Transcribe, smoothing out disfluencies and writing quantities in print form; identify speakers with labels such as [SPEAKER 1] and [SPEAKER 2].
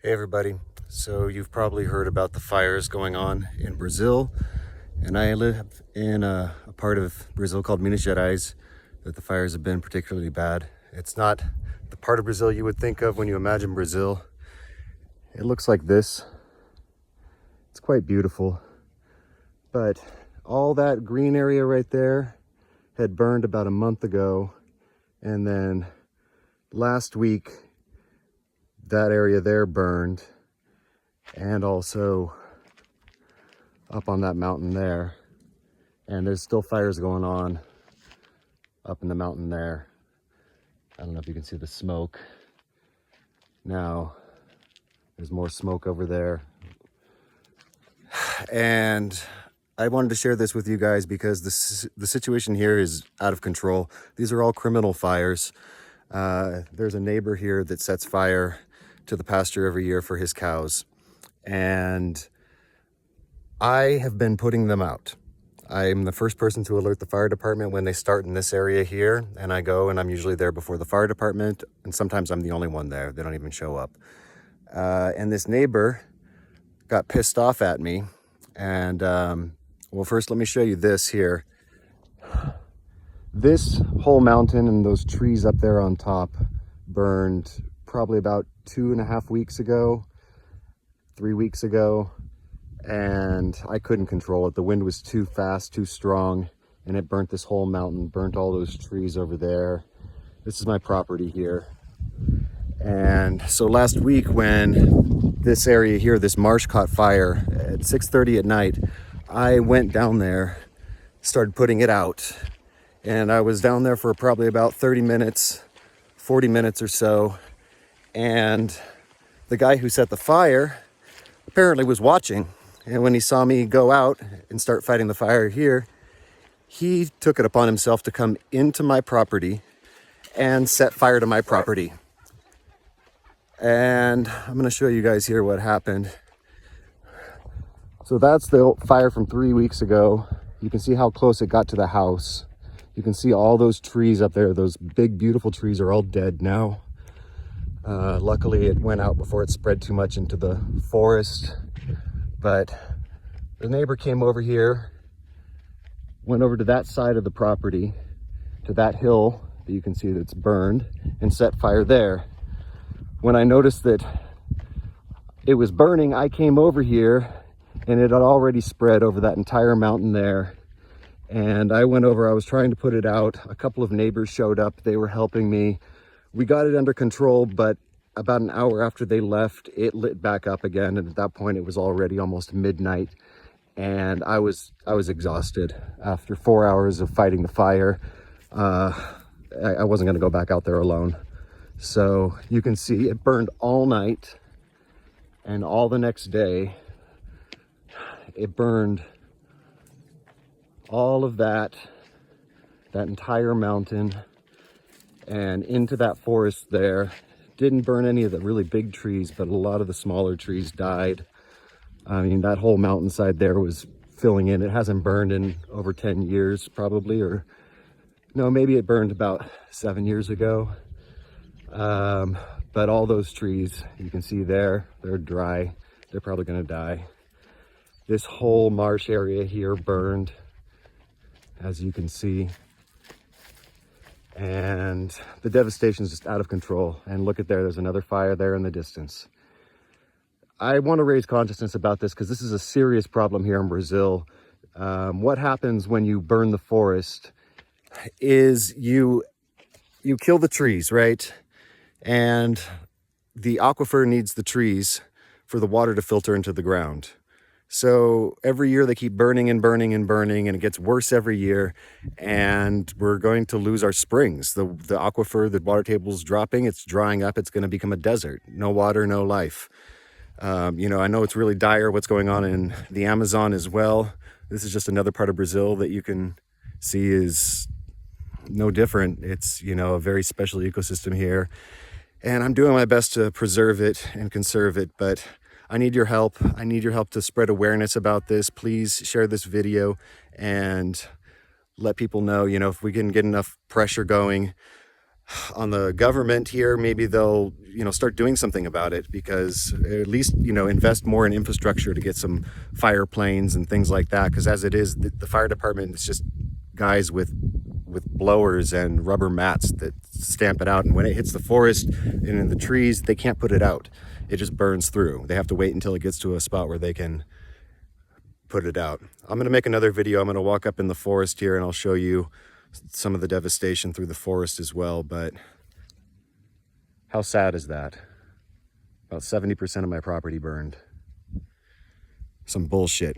[SPEAKER 1] Hey everybody, so you've probably heard about the fires going on in Brazil, and I live in a part of Brazil called Minas Gerais that the fires have been particularly bad. It's not the part of Brazil you would think of when you imagine Brazil. It looks like this. It's quite beautiful, but all that green area right there had burned about a month ago, and then last week that area there burned, and also up on that mountain there. And there's still fires going on up in the mountain there. I don't know if you can see the smoke. Now there's more smoke over there. And I wanted to share this with you guys because the situation here is out of control. These are all criminal fires. There's a neighbor here that sets fire to the pasture every year for his cows, and I have been putting them out. I'm the first person to alert the fire department when they start in this area here, and I go and I'm usually there before the fire department, and sometimes I'm the only one there. They don't even show up. And this neighbor got pissed off at me, and well, first let me show you this here. This whole mountain and those trees up there on top burned probably about 2.5 weeks ago, 3 weeks ago, and I couldn't control it. The wind was too fast, too strong, and it burnt this whole mountain, burnt all those trees over there. This is my property here. And so last week when this area here, this marsh caught fire at 6:30 at night, I went down there, started putting it out, and I was down there for probably about 30 minutes, 40 minutes or so. And the guy who set the fire apparently was watching. And when he saw me go out and start fighting the fire here, he took it upon himself to come into my property and set fire to my property. And I'm going to show you guys here what happened. So that's the fire from 3 weeks ago. You can see how close it got to the house. You can see all those trees up there. Those big, beautiful trees are all dead now. Luckily, it went out before it spread too much into the forest. But the neighbor came over here, went over to that side of the property, to that hill that you can see that's burned, and set fire there. When I noticed that it was burning, I came over here, and it had already spread over that entire mountain there. And I went over, I was trying to put it out. A couple of neighbors showed up, they were helping me. We got it under control, but about an hour after they left, it lit back up again. And at that point, it was already almost midnight. And I was exhausted after 4 hours of fighting the fire. I wasn't gonna go back out there alone. So you can see it burned all night and all the next day. It burned all of that entire mountain and into that forest there. Didn't burn any of the really big trees, but a lot of the smaller trees died. I mean, that whole mountainside there was filling in. It hasn't burned in over 10 years probably, or no, maybe it burned about 7 years ago. But all those trees you can see there, they're dry. They're probably gonna die. This whole marsh area here burned, as you can see. And the devastation is just out of control. And look at there, there's another fire there in the distance. I want to raise consciousness about this because this is a serious problem here in Brazil. What happens when you burn the forest is you kill the trees, right? And the aquifer needs the trees for the water to filter into the ground. So every year they keep burning and burning and burning, and it gets worse every year, and we're going to lose our springs. The aquifer, the water table is dropping, it's drying up, it's going to become a desert. No water, no life. I know it's really dire what's going on in the Amazon as well. This is just another part of Brazil that you can see is no different. It's, a very special ecosystem here, and I'm doing my best to preserve it and conserve it, but I need your help. I need your help to spread awareness about this. Please share this video and let people know, if we can get enough pressure going, on the government here. Maybe they'll, start doing something about it, because at least, invest more in infrastructure to get some fire planes and things like that. Because as it is, the fire department is just guys with blowers and rubber mats that stamp it out. And when it hits the forest and in the trees, they can't put it out. It just burns through. They have to wait until it gets to a spot where they can put it out. I'm going to make another video. I'm going to walk up in the forest here and I'll show you some of the devastation through the forest as well. But how sad is that? About 70% of my property burned. Some bullshit.